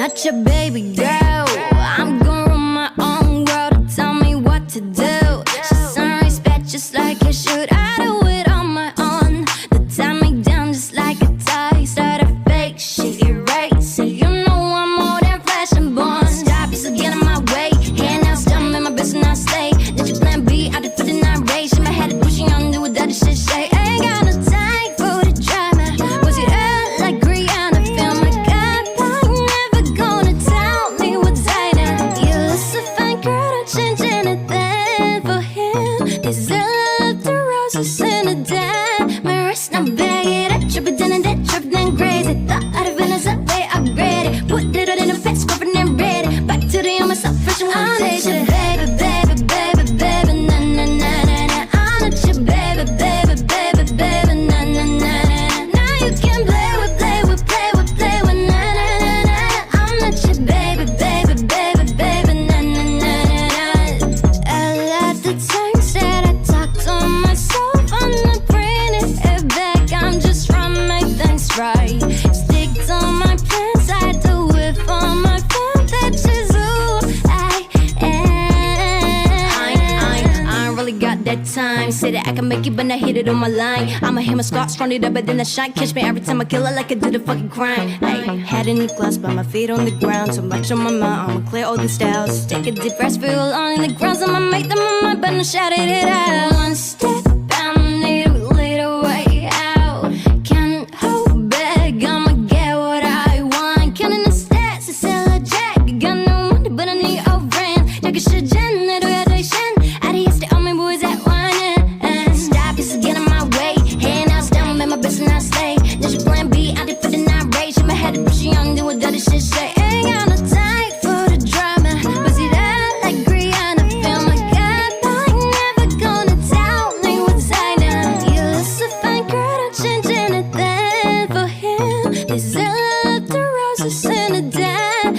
not your baby girl. I'm gonna run my own world. Tell me what to do. She's on respect just like you should. I do it on my own. They tie me down just like a tie. Start a fake shit, erase it. You know I'm more than flesh and bone. Stop, you still get in my way. Hand out, stomach, in my best and I stay. Let your plan B, I did for the night rage. In my head, pushing on, do what that shit say. Ain't got no time for the drama. Was it out like Rihanna? Feel my God, but you never gonna tell me what's right now. You look so fine, girl, don't change anything for him. This is a love the roses in a dime. My wrist, now bag it up, trip it down and that trip then crazy. Thought I'd have been a subway upgraded. Put it in a fast, scrubbing and ready. Back to the on myself, fresh and one day. Baby, baby, baby, baby, na na na na na. I'm not your baby, baby, baby, baby, na na na na. Now you can play with, play with, play with, play with, na na na na. I'm not your baby, baby, baby, baby, na na na na. A lot of times that I talk to myself, I'm not bringing it back. I'm just trying to make things right. Stick to my plans, I do it for my fam. That's just who I am. I ain't really got that time. Say that I can make it, but not hit it on my line. I'ma hit my Scott, strong it up, but then I shine. Catch me every time I kill it like I did a fucking crime. Ay, head in the glass, but my feet on the ground. So much on my mind, I'ma clear all the styles. Take a deep breath, feel along in the ground. I'ma make them on my but I'm shouting it out. One step, I need a little way out. Can't hold back, I'ma get what I want. Counting the stats, it's still a jack. Got no money, but I need a friend. Jag är tjejen när du är dig känd. Är det just det om min boys at one. Stop, you still get in my way. Hand out, down, make my best and I stay. There's your plan B, I did for the night rage. In my head, push you on, do what that shit say. Ain't got no time for the drama. Was it out like Rihanna? Feel my God, but you never gonna tell me what's right now. You look so fine, girl, don't change anything for him. This is a love the roses in a dime.